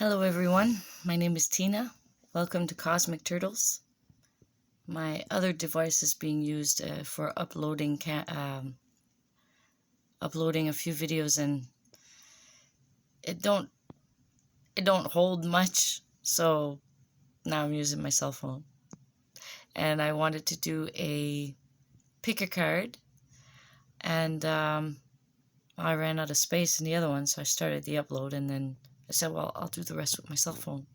Hello everyone, my name is Tina. Welcome to Cosmic Turtles. My other device is being used for uploading uploading a few videos, and it don't hold much, so now I'm using my cell phone. And I wanted to do a pick a card, and I ran out of space in the other one, so I started the upload, and then I said, well, I'll do the rest with my cell phone.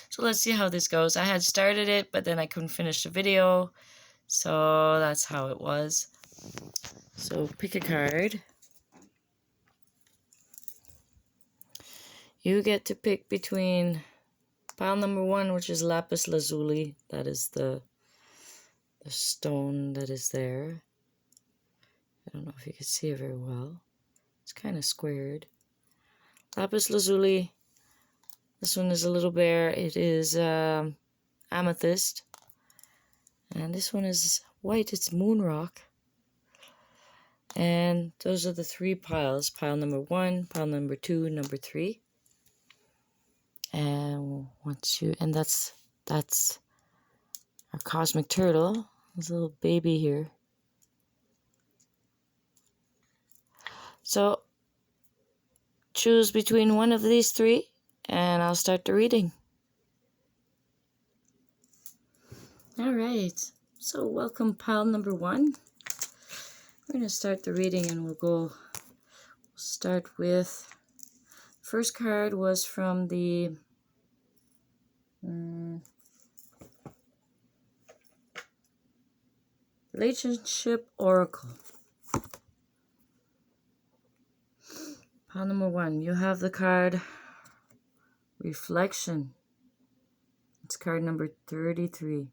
So let's see how this goes. I had started it, but then I couldn't finish the video, so that's how it was. So pick a card. You get to pick between pile number 1, which is lapis lazuli. That is the stone that is there. I don't know if you can see it very well. It's kind of squared. Lapis lazuli. This one is a little bare. It is amethyst. And this one is white. It's moon rock. And those are the 3 piles. Pile number 1, pile number 2, number 3. And that's our cosmic turtle. There's a little baby here. So choose between one of these 3, and I'll start the reading. All right. So welcome pile number 1. We're going to start the reading, and we'll start with, first card was from the Relationship Oracle. Pile number 1, you have the card Reflection. It's card number 33.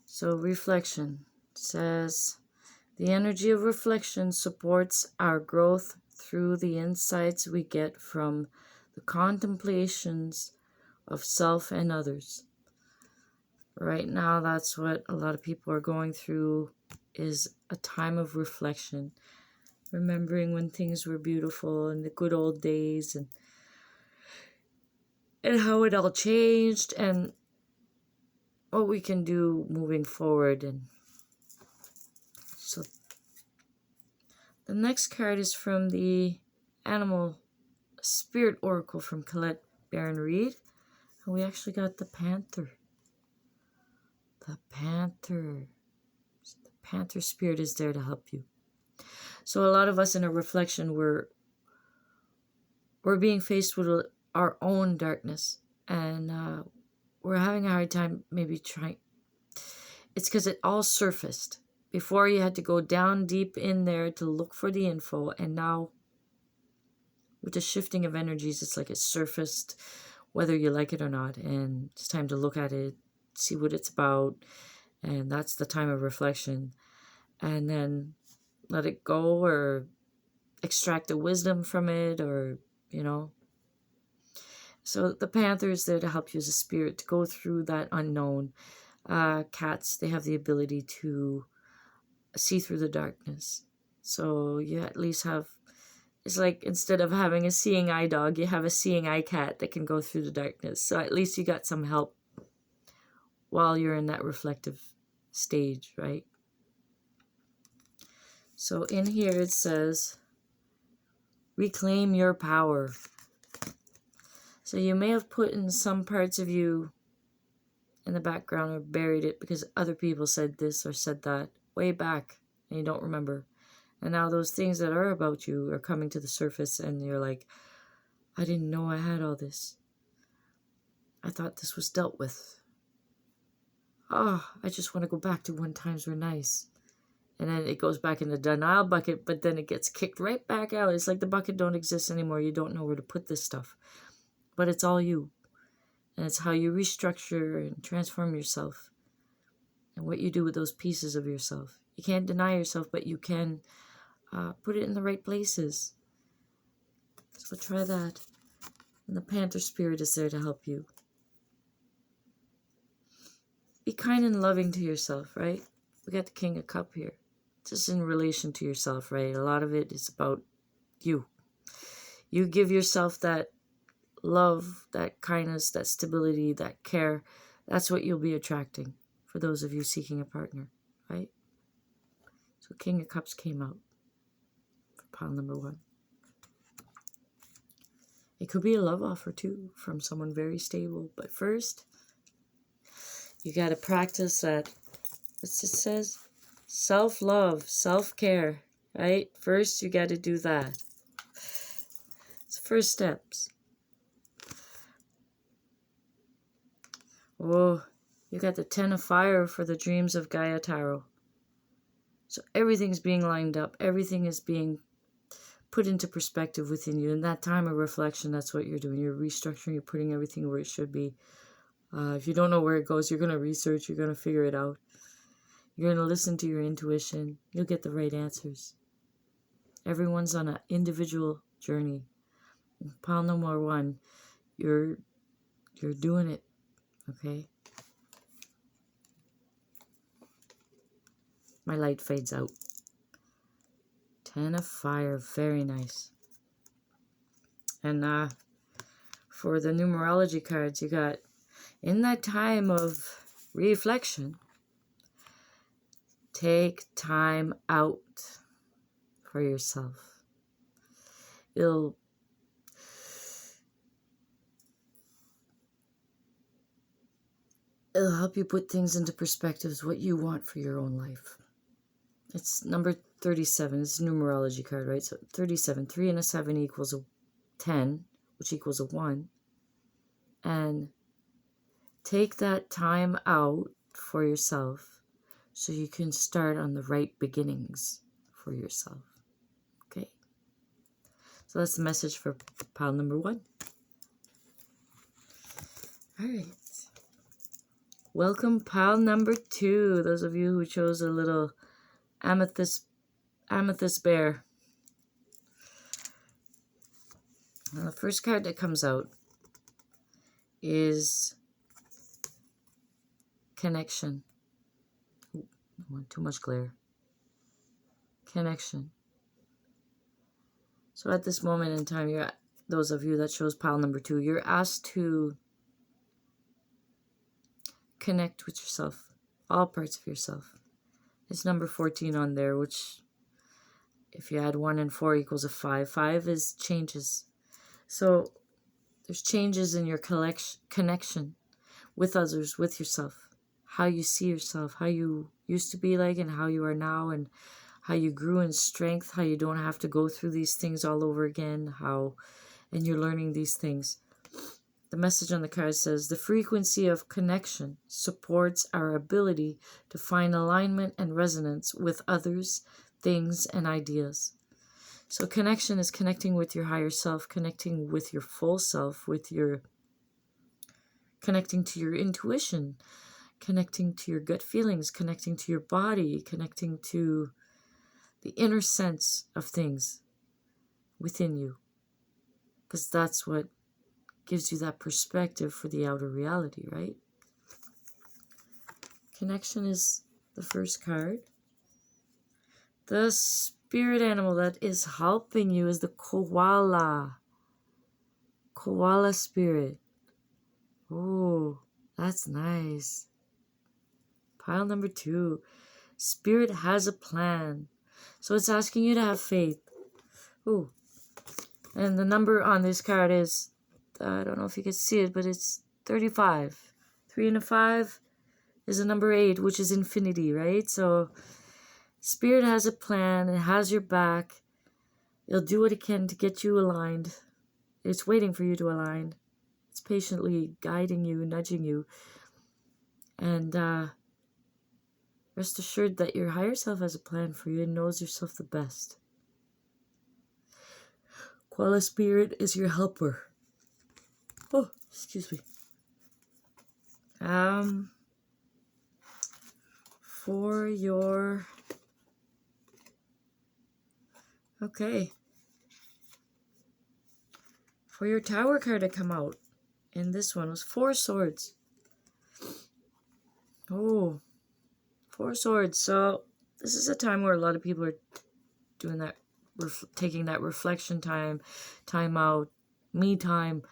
So reflection says, the energy of reflection supports our growth through the insights we get from the contemplations of self and others. Right now, that's what a lot of people are going through, is a time of reflection. Remembering when things were beautiful in the good old days, and how it all changed, and what we can do moving forward. And so the next card is from the Animal Spirit Oracle from Colette Baron Reed. And we actually got the Panther. The Panther. The Panther Spirit is there to help you. So a lot of us in a reflection, we're being faced with our own darkness. And we're having a hard time maybe trying. It's because it all surfaced. Before, you had to go down deep in there to look for the info, and now with the shifting of energies, it's like it surfaced, whether you like it or not, and it's time to look at it, see what it's about, and that's the time of reflection. And then let it go, or extract the wisdom from it, or, So the Panther is there to help you as a spirit to go through that unknown. Cats, they have the ability to see through the darkness. So you at least have, it's like instead of having a seeing eye dog, you have a seeing eye cat that can go through the darkness. So at least you got some help while you're in that reflective stage, right? So in here it says, reclaim your power. So you may have put in some parts of you in the background, or buried it because other people said this or said that way back, and you don't remember. And now those things that are about you are coming to the surface, and you're like, I didn't know I had all this. I thought this was dealt with. Oh, I just want to go back to when times were nice. And then it goes back in the denial bucket, but then it gets kicked right back out. It's like the bucket don't exist anymore. You don't know where to put this stuff. But it's all you. And it's how you restructure and transform yourself. And what you do with those pieces of yourself. You can't deny yourself, but you can put it in the right places. So try that. And the Panther Spirit is there to help you. Be kind and loving to yourself, right? We got the King of Cups here. Just in relation to yourself, right? A lot of it is about you. You give yourself that love, that kindness, that stability, that care, that's what you'll be attracting for those of you seeking a partner, right? So King of Cups came out for pile number 1. It could be a love offer too from someone very stable. But first, you got to practice that, what's it says? Self-love, self-care, right? First, you got to do that. It's the first steps. Oh, you got the 10 of Fire for the Dreams of Gaia Tarot. So everything's being lined up. Everything is being put into perspective within you. In that time of reflection, that's what you're doing. You're restructuring. You're putting everything where it should be. If you don't know where it goes, you're going to research. You're going to figure it out. You're going to listen to your intuition. You'll get the right answers. Everyone's on an individual journey. Pile number 1, you're doing it. Okay? My light fades out. 10 of Fire, very nice. And for the numerology cards, you got, in that time of reflection, take time out for yourself. It'll help you put things into perspectives, what you want for your own life. It's number 37. It's a numerology card, right? So 37. 3 and a 7 equals a 10, which equals a 1. And take that time out for yourself so you can start on the right beginnings for yourself. Okay? So that's the message for pile number 1. All right. Welcome pile number 2. Those of you who chose a little amethyst bear. Now, the first card that comes out is connection. Ooh, I want too much glare. Connection. So at this moment in time, those of you that chose pile number 2, you're asked to connect with yourself, all parts of yourself. It's number 14 on there, which if you add 1 and 4 equals a 5. 5 is changes. So there's changes in your connection with others, with yourself. How you see yourself, how you used to be like and how you are now, and how you grew in strength, how you don't have to go through these things all over again, and you're learning these things. The message on the card says, the frequency of connection supports our ability to find alignment and resonance with others, things, and ideas. So connection is connecting with your higher self, connecting with your full self, connecting to your intuition, connecting to your gut feelings, connecting to your body, connecting to the inner sense of things within you. Because that's what gives you that perspective for the outer reality, right? Connection is the first card. The spirit animal that is helping you is the koala. Koala spirit. Oh, that's nice. Pile number 2. Spirit has a plan. So it's asking you to have faith. Ooh. And the number on this card is, I don't know if you can see it, but it's 35. 3 and a 5 is a number 8, which is infinity, right? So Spirit has a plan. It has your back. It'll do what it can to get you aligned. It's waiting for you to align. It's patiently guiding you, nudging you. And rest assured that your higher self has a plan for you and knows yourself the best. Koala Spirit is your helper. Oh, excuse me. For your... Okay. For your Tower card to come out in this one was 4 swords. Oh, 4 swords. So this is a time where a lot of people are doing that, taking that reflection time out, me time,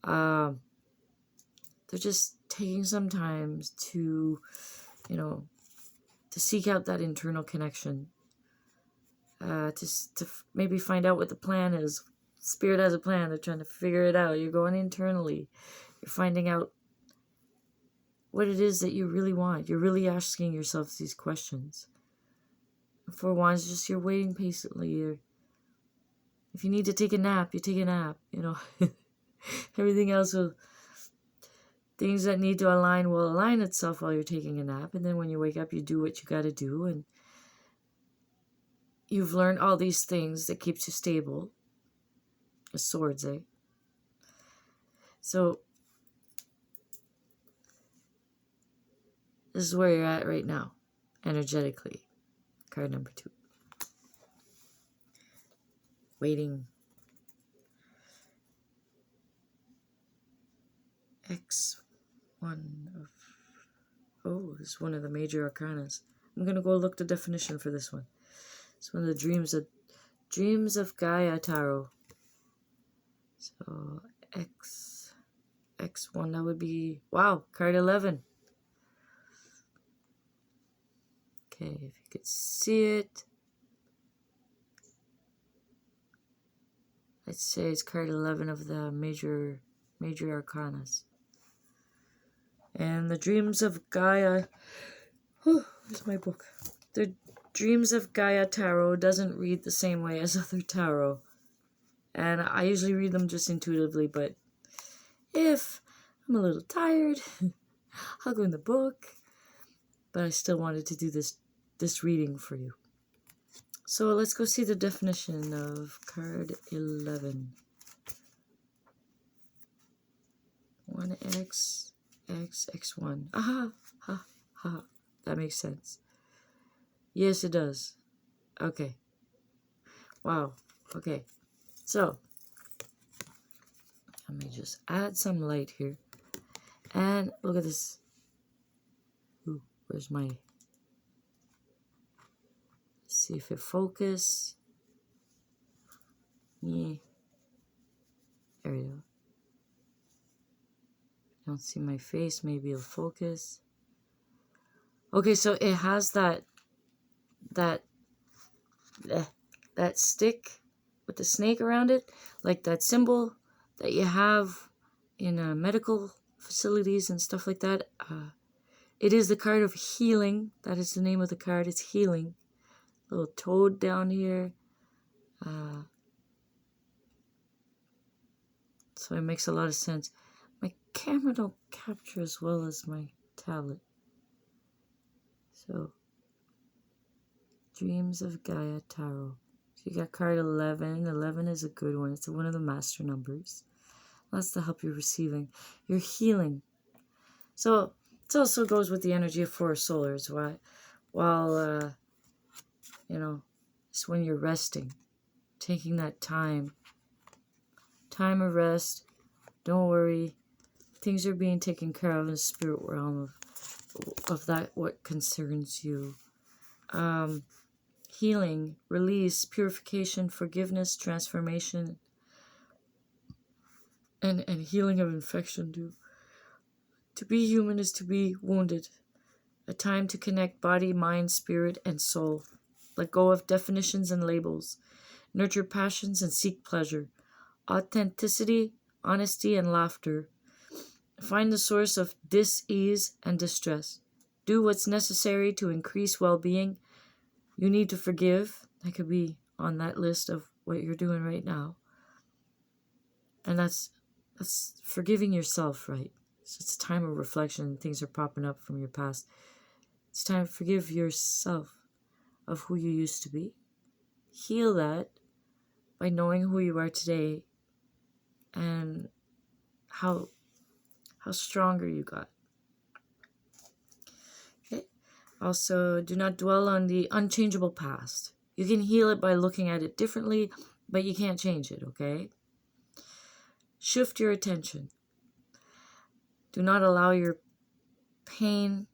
They're just taking some time to, to seek out that internal connection. To maybe find out what the plan is. Spirit has a plan. They're trying to figure it out. You're going internally. You're finding out what it is that you really want. You're really asking yourself these questions. Four Wands, just you're waiting patiently. If you need to take a nap, you take a nap. Everything else will, things that need to align will align itself while you're taking a nap. And then when you wake up, you do what you got to do. And you've learned all these things that keeps you stable. The swords, eh? So this is where you're at right now, energetically. Card number 2. Waiting. X1 of... Oh, this is one of the major arcanas. I'm going to go look the definition for this one. It's one of the Dreams of Gaia Tarot. So, X1, that would be... Wow, card 11. Okay, if you could see it. I'd say it's card 11 of the major arcanas. And the Dreams of Gaia... Where's my book? The Dreams of Gaia Tarot doesn't read the same way as other tarot. And I usually read them just intuitively, but if I'm a little tired, I'll go in the book. But I still wanted to do this reading for you. So let's go see the definition of card 11. 1x, x1. Aha! Ha, ha. That makes sense. Yes, it does. Okay. Wow. Okay. So, let me just add some light here. And look at this. Ooh, where's my... Let's see if it focus. Yeah. There we go. Don't see my face. Maybe it'll focus. Okay, so it has that stick with the snake around it, like that symbol that you have in medical facilities and stuff like that. It is the card of healing. That is the name of the card. It's healing. Little toad down here. So it makes a lot of sense. My camera don't capture as well as my tablet. So, Dreams of Gaia Tarot. So you got card 11. 11 is a good one. It's one of the master numbers. That's the help you're receiving. You're healing. So, it also goes with the energy of 4 solars. While it's when you're resting. Taking that time. Time of rest. Don't worry. Things are being taken care of in the spirit realm of that what concerns you. Healing, release, purification, forgiveness, transformation, and healing of infection too. To be human is to be wounded. A time to connect body, mind, spirit, and soul. Let go of definitions and labels. Nurture passions and seek pleasure. Authenticity, honesty, and laughter. Find the source of dis-ease and distress. Do what's necessary to increase well-being. You need to forgive. That could be on that list of what you're doing right now. And that's forgiving yourself, right? So it's a time of reflection. Things are popping up from your past. It's time to forgive yourself of who you used to be. Heal that by knowing who you are today and how stronger you got. Okay. Also, do not dwell on the unchangeable past. You can heal it by looking at it differently, but you can't change it, okay? Shift your attention. Do not allow your pain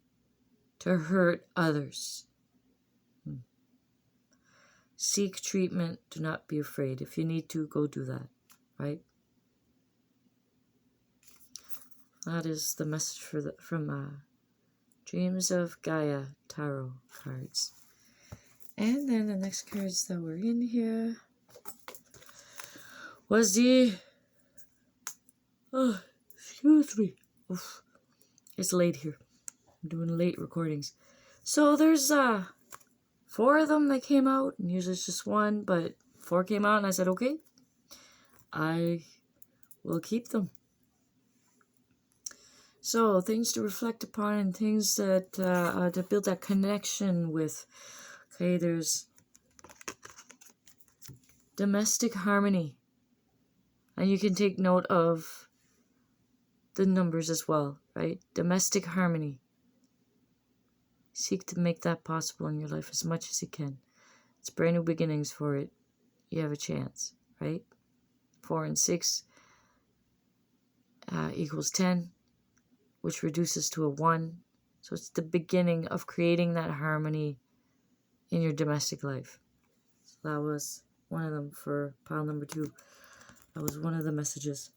to hurt others. Seek treatment. Do not be afraid. If you need to, go do that, right? That is the message from Dreams of Gaia Tarot cards. And then the next cards that were in here was the... Oh, excuse me. Oof. It's late here. I'm doing late recordings. So there's 4 of them that came out, and usually it's just 1, but 4 came out, and I said, okay, I will keep them. So, things to reflect upon and things that to build that connection with. Okay, there's domestic harmony. And you can take note of the numbers as well, right? Domestic harmony. Seek to make that possible in your life as much as you can. It's brand new beginnings for it. You have a chance, right? 4 and 6 equals 10. Which reduces to a 1. So it's the beginning of creating that harmony in your domestic life. So that was one of them for pile number 2. That was one of the messages.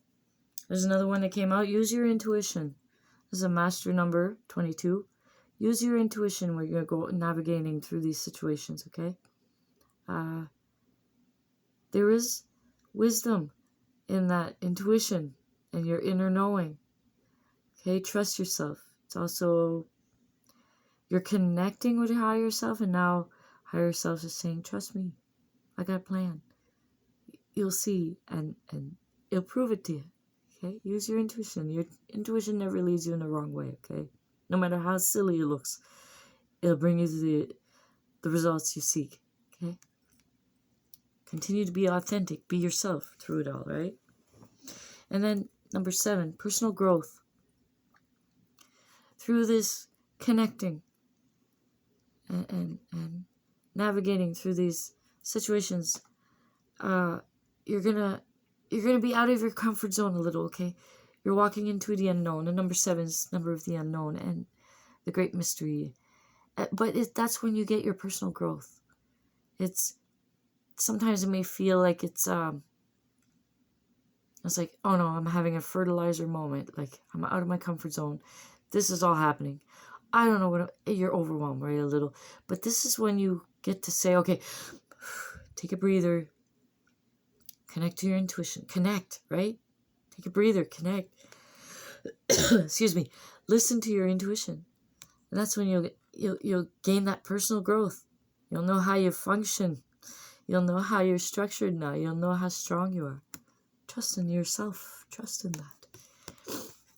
There's another one that came out. Use your intuition. This is a master number, 22. Use your intuition when you're navigating through these situations, okay? There is wisdom in that intuition and your inner knowing. Okay, trust yourself. It's also, you're connecting with your higher self, and now higher self is saying, trust me, I got a plan. You'll see, and it'll prove it to you. Okay, use your intuition. Your intuition never leads you in the wrong way, okay? No matter how silly it looks, it'll bring you to the results you seek, okay? Continue to be authentic, be yourself through it all, right? And then number 7, personal growth. Through this connecting and navigating through these situations, you're gonna be out of your comfort zone a little, okay? You're walking into the unknown. And number 7 is number of the unknown and the great mystery. But that's when you get your personal growth. Sometimes it may feel like it's like, oh no, I'm having a fertilizer moment. Like, I'm out of my comfort zone. This is all happening. I don't know you're overwhelmed, right? A little. But this is when you get to say, okay, take a breather. Connect to your intuition. Connect, right? Take a breather. Connect. Excuse me. Listen to your intuition. And that's when you'll gain that personal growth. You'll know how you function. You'll know how you're structured now. You'll know how strong you are. Trust in yourself. Trust in that.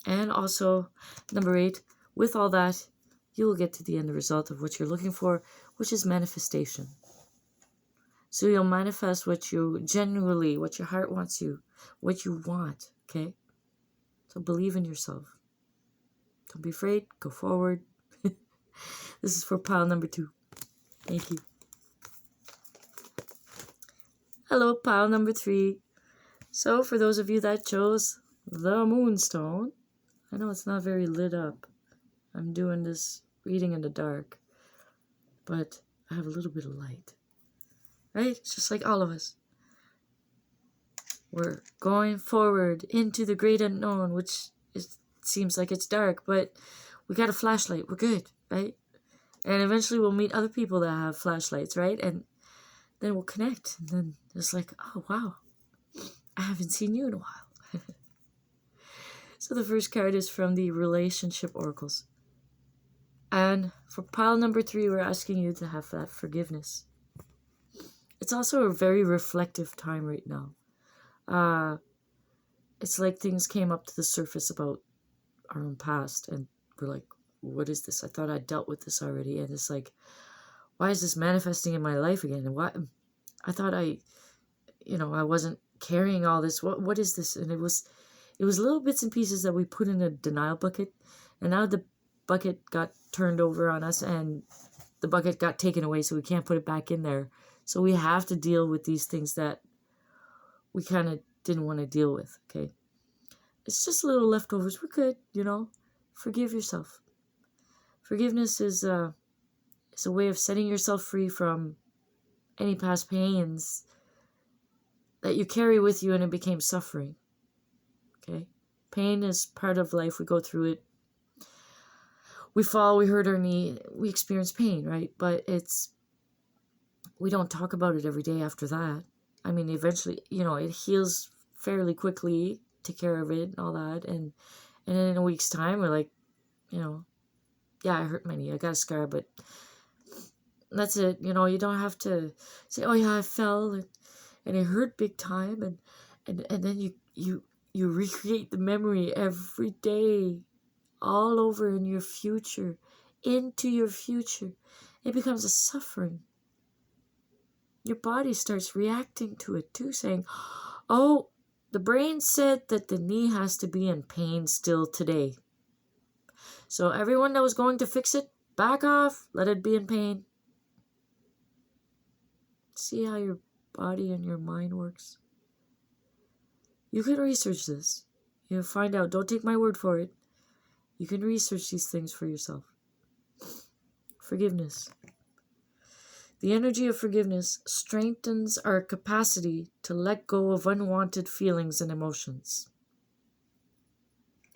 And also, number 8, with all that, you will get to the end result of what you're looking for, which is manifestation. So you'll manifest what you genuinely, what your heart wants you, what you want, okay? So believe in yourself. Don't be afraid. Go forward. This is for pile number 2. Thank you. Hello, pile number 3. So for those of you that chose the Moonstone, I know it's not very lit up. I'm doing this reading in the dark, but I have a little bit of light. Right? It's just like all of us. We're going forward into the great unknown, which seems like it's dark, but we got a flashlight. We're good, right? And eventually we'll meet other people that have flashlights, right? And then we'll connect. And then it's like, oh, wow. I haven't seen you in a while. So the first card is from the Relationship Oracles. And for pile number 3, we're asking you to have that forgiveness. It's also a very reflective time right now. It's like things came up to the surface about our own past, and we're like, what is this? I thought I dealt with this already. And it's like, why is this manifesting in my life again? And why? I thought I wasn't carrying all this. What is this? And it was little bits and pieces that we put in a denial bucket, and now the bucket got turned over on us, and the bucket got taken away, so we can't put it back in there. So we have to deal with these things that we kind of didn't want to deal with, okay? It's just little leftovers. We're good, Forgive yourself. Forgiveness is a way of setting yourself free from any past pains that you carry with you, and it became suffering, okay? Pain is part of life. We go through it. We fall, we hurt our knee, we experience pain, right? But we don't talk about it every day after that. I mean, eventually, it heals fairly quickly, take care of it and all that. And in a week's time, we're like, yeah, I hurt my knee. I got a scar, but that's it. You don't have to say, oh yeah, I fell and it hurt big time. And then you recreate the memory every day all over in your future, into your future. It becomes a suffering. Your body starts reacting to it too, saying, oh, the brain said that the knee has to be in pain still today. So everyone that was going to fix it, back off, let it be in pain. See how your body and your mind works? You can research this. You'll find out. Don't take my word for it. You can research these things for yourself. Forgiveness. The energy of forgiveness strengthens our capacity to let go of unwanted feelings and emotions.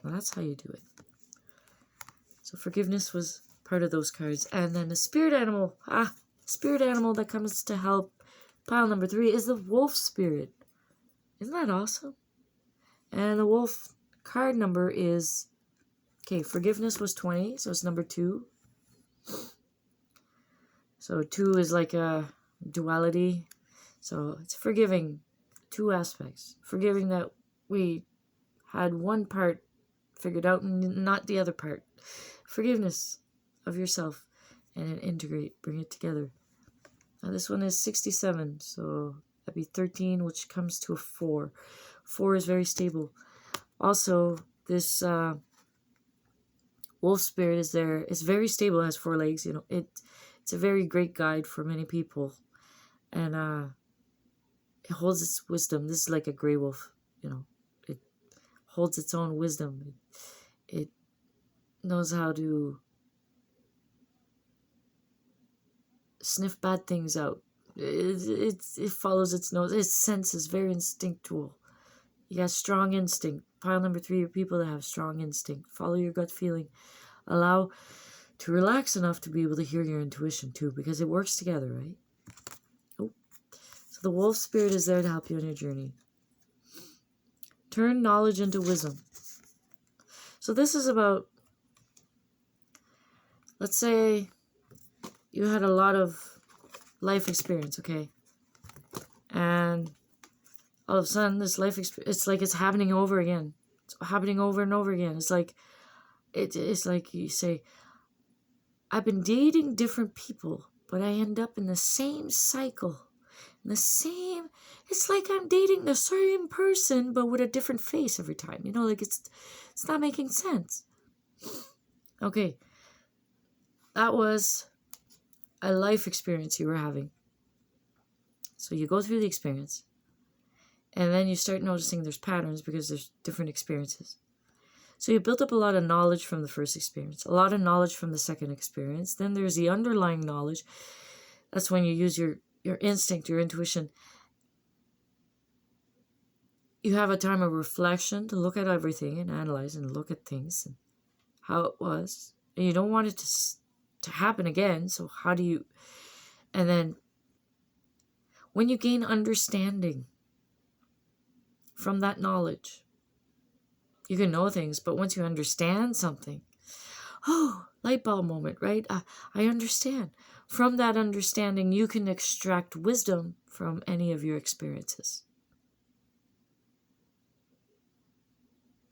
Well, that's how you do it. So forgiveness was part of those cards. And then the spirit animal. Spirit animal that comes to help. Pile number 3 is the wolf spirit. Isn't that awesome? And the wolf card number is, forgiveness was 20, so it's number 2. So 2 is like a duality. So it's forgiving 2 aspects. Forgiving that we had one part figured out and not the other part. Forgiveness of yourself and then integrate, bring it together. Now this one is 67, so that'd be 13, which comes to a 4. 4 is very stable. Also, this wolf spirit is there. It's very stable, has 4 legs. It's a very great guide for many people. And it holds its wisdom. This is like a gray wolf, It holds its own wisdom. It knows how to sniff bad things out. It follows its nose. Its sense is very instinctual. You got strong instinct. Pile number 3 are people that have strong instinct. Follow your gut feeling. Allow to relax enough to be able to hear your intuition too, because it works together, right? Oh. So the wolf spirit is there to help you on your journey. Turn knowledge into wisdom. So this is about, let's say you had a lot of life experience, okay? And all of a sudden this life experience, it's like it's happening over again. It's happening over and over again. It's like you say, I've been dating different people, but I end up in the same cycle. It's like I'm dating the same person, but with a different face every time. It's not making sense. Okay. That was a life experience you were having. So you go through the experience, and then you start noticing there's patterns because there's different experiences. So you built up a lot of knowledge from the first experience, a lot of knowledge from the second experience. Then there's the underlying knowledge. That's when you use your instinct, your intuition. You have a time of reflection to look at everything and analyze and look at things and how it was. And you don't want it to happen again. So how do you... And then when you gain understanding from that knowledge, you can know things, but once you understand something, light bulb moment, right? I understand. From that understanding, you can extract wisdom from any of your experiences.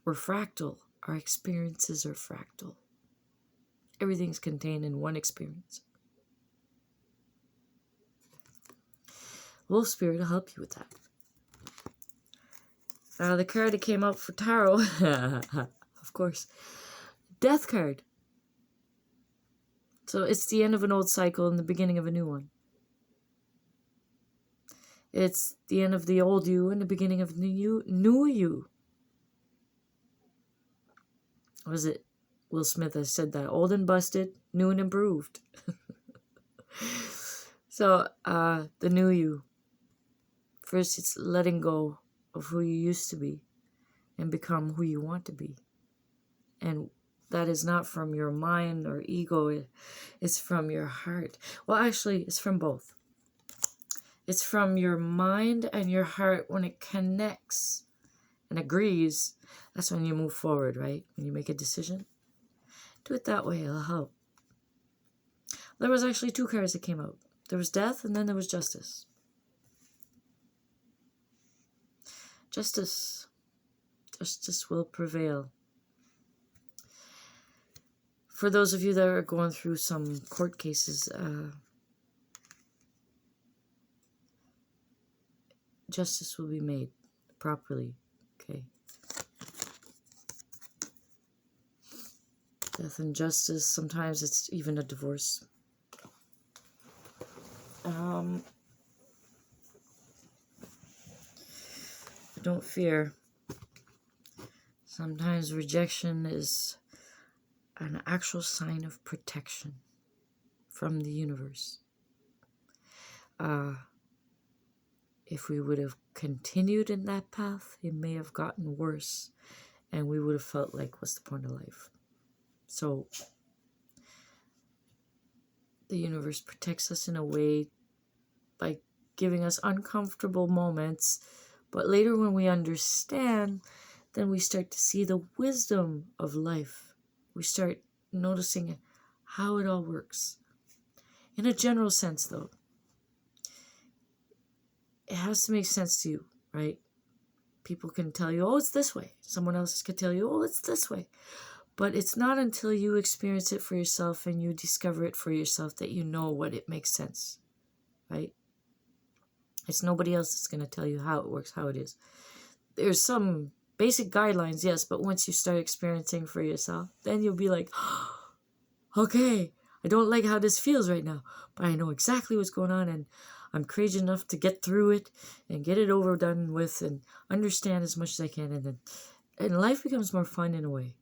We're fractal. Our experiences are fractal. Everything's contained in one experience. Wolf Spirit will help you with that. The card that came out for tarot, of course, Death card. So it's the end of an old cycle and the beginning of a new one. It's the end of the old you and the beginning of new you. What was it? Will Smith has said that. Old and busted, new and improved. So, the new you. First, it's letting go of who you used to be. and become who you want to be. And that is not from your mind or ego, it's from your heart. Well, actually, it's from both. It's from your mind and your heart. When it connects and agrees, that's when you move forward, right? When you make a decision, do it that way, it'll help. There was actually 2 cards that came out. There was death, and then there was justice. Justice will prevail. For those of you that are going through some court cases, justice will be made properly. Okay. Death and justice. Sometimes it's even a divorce. Don't fear. Sometimes rejection is an actual sign of protection from the universe. If we would have continued in that path, it may have gotten worse, and we would have felt like, what's the point of life? So the universe protects us in a way by giving us uncomfortable moments, but later when we understand, then we start to see the wisdom of life. We start noticing how it all works. In a general sense, though, it has to make sense to you, right? People can tell you, oh, it's this way. Someone else can tell you, oh, it's this way. But it's not until you experience it for yourself and you discover it for yourself that you know what it makes sense, right? It's nobody else that's going to tell you how it works, how it is. There's some basic guidelines, yes, but once you start experiencing for yourself, then you'll be like, okay, I don't like how this feels right now, but I know exactly what's going on, and I'm courageous enough to get through it and get it over, done with, and understand as much as I can, and life becomes more fun in a way.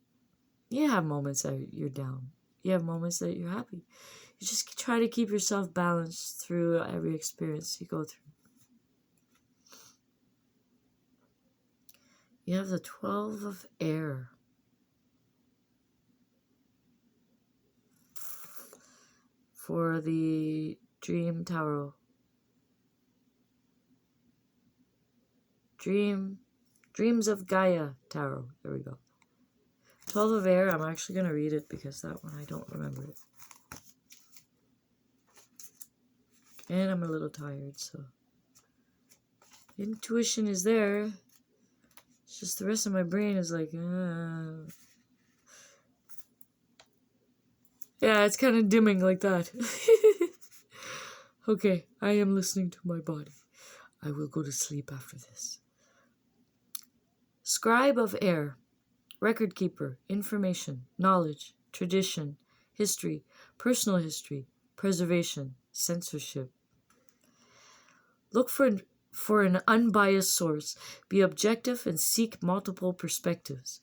You have moments that you're down. You have moments that you're happy. You just try to keep yourself balanced through every experience you go through. You have the 12 of air. For the Dream Tarot. Dreams of Gaia Tarot. There we go. 12 of air. I'm actually going to read it because that one I don't remember it. And I'm a little tired, so. Intuition is there. It's just the rest of my brain is like, Yeah, it's kind of dimming like that. Okay, I am listening to my body. I will go to sleep after this. Scribe of air. Record keeper. Information. Knowledge. Tradition. History. Personal history. Preservation. Censorship. Look for an unbiased source. Be objective and seek multiple perspectives.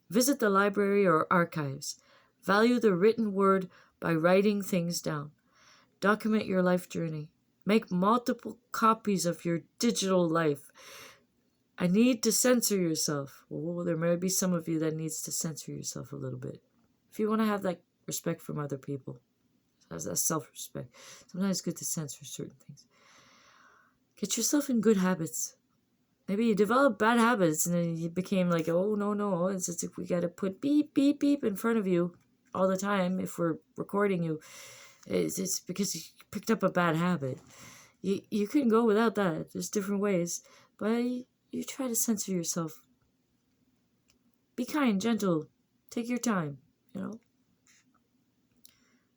Visit the library or archives. Value the written word by writing things down. Document your life journey. Make multiple copies of your digital life. I need to censor yourself. Oh, there may be some of you that needs to censor yourself a little bit. If you want to have that respect from other people, that self-respect, sometimes it's good to censor certain things. Get yourself in good habits. Maybe you develop bad habits and then you became like, oh, no. It's just like we got to put beep, beep, beep in front of you all the time if we're recording you. It's because you picked up a bad habit. You couldn't go without that. There's different ways. But you try to censor yourself. Be kind, gentle. Take your time,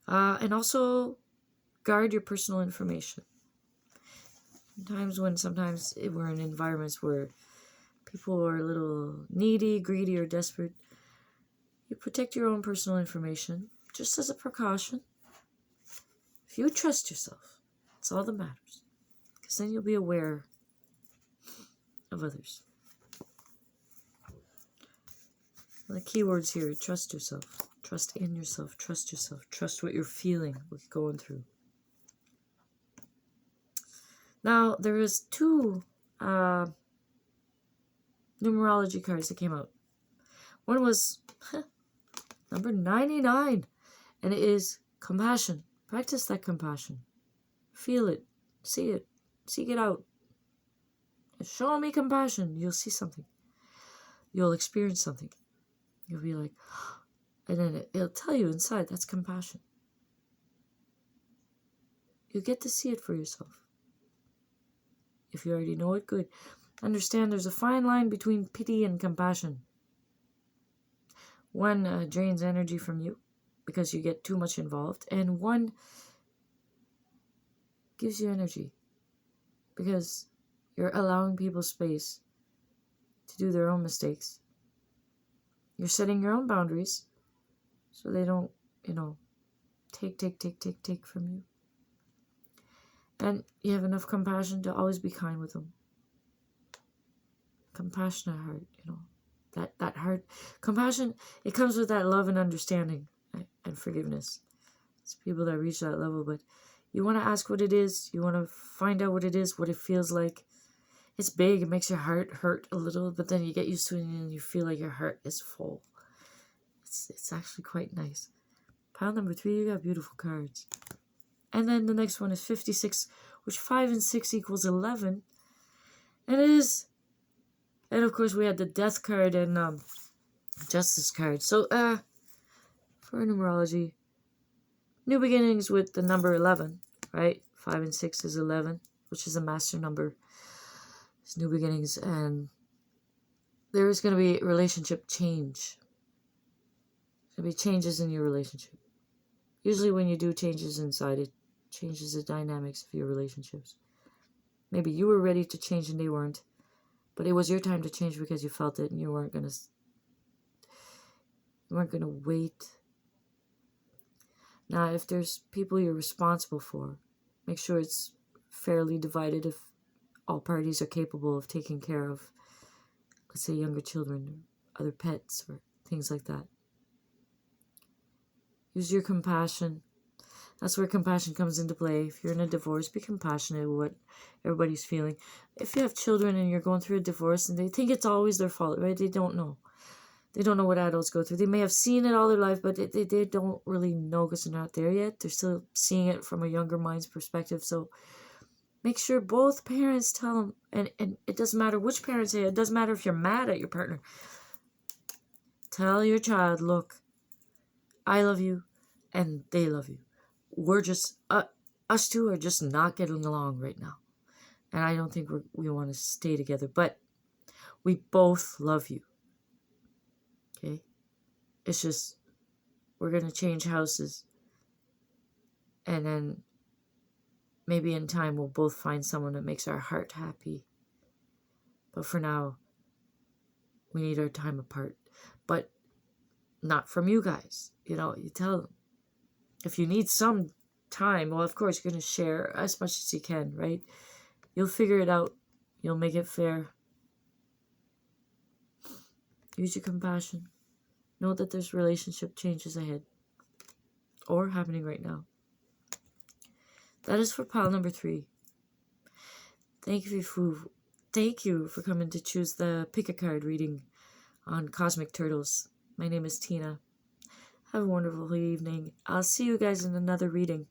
And also guard your personal information. Sometimes we're in environments where people are a little needy, greedy, or desperate. You protect your own personal information just as a precaution. If you trust yourself, that's all that matters. Because then you'll be aware of others. And the key words here, trust yourself. Trust in yourself. Trust yourself. Trust what you're feeling, what you're going through. Now, there is two numerology cards that came out. One was number 99, and it is compassion. Practice that compassion. Feel it. See it. Seek it out. Show me compassion. You'll see something. You'll experience something. You'll be like, and then it'll tell you inside that's compassion. You get to see it for yourself. If you already know it, good. Understand there's a fine line between pity and compassion. One drains energy from you because you get too much involved, and one gives you energy because you're allowing people space to do their own mistakes. You're setting your own boundaries so they don't, take from you. And you have enough compassion to always be kind with them. Compassionate heart, that heart. Compassion, it comes with that love and understanding and forgiveness. It's people that reach that level, but you want to ask what it is. You want to find out what it is, what it feels like. It's big. It makes your heart hurt a little, but then you get used to it and you feel like your heart is full. It's actually quite nice. Pile number 3, you got beautiful cards. And then the next one is 56, which 5 and 6 equals 11. And it is... And of course we had the death card and justice card. So for numerology, new beginnings with the number 11, right? 5 and 6 is 11, which is a master number. It's new beginnings, and there is going to be relationship change. There's going to be changes in your relationship. Usually when you do changes inside, it changes the dynamics of your relationships. Maybe you were ready to change and they weren't. But it was your time to change because you felt it and you weren't gonna wait. Now, if there's people you're responsible for, make sure it's fairly divided if all parties are capable of taking care of, let's say, younger children or other pets or things like that. Use your compassion. That's where compassion comes into play. If you're in a divorce, be compassionate with what everybody's feeling. If you have children and you're going through a divorce and they think it's always their fault, right? They don't know. They don't know what adults go through. They may have seen it all their life, but they don't really know because they're not there yet. They're still seeing it from a younger mind's perspective. So make sure both parents tell them, and it doesn't matter which parents say it. It doesn't matter if you're mad at your partner. Tell your child, look, I love you and they love you. We're just, us two are just not getting along right now. And I don't think we want to stay together. But we both love you. Okay? It's just, we're going to change houses. And then maybe in time we'll both find someone that makes our heart happy. But for now, we need our time apart. But not from you guys. You tell them. If you need some time, well, of course, you're going to share as much as you can, right? You'll figure it out. You'll make it fair. Use your compassion. Know that there's relationship changes ahead. Or happening right now. That is for pile number 3. Thank you for coming to choose the pick a card reading on Cosmic Turtles. My name is Tina. Have a wonderful evening. I'll see you guys in another reading.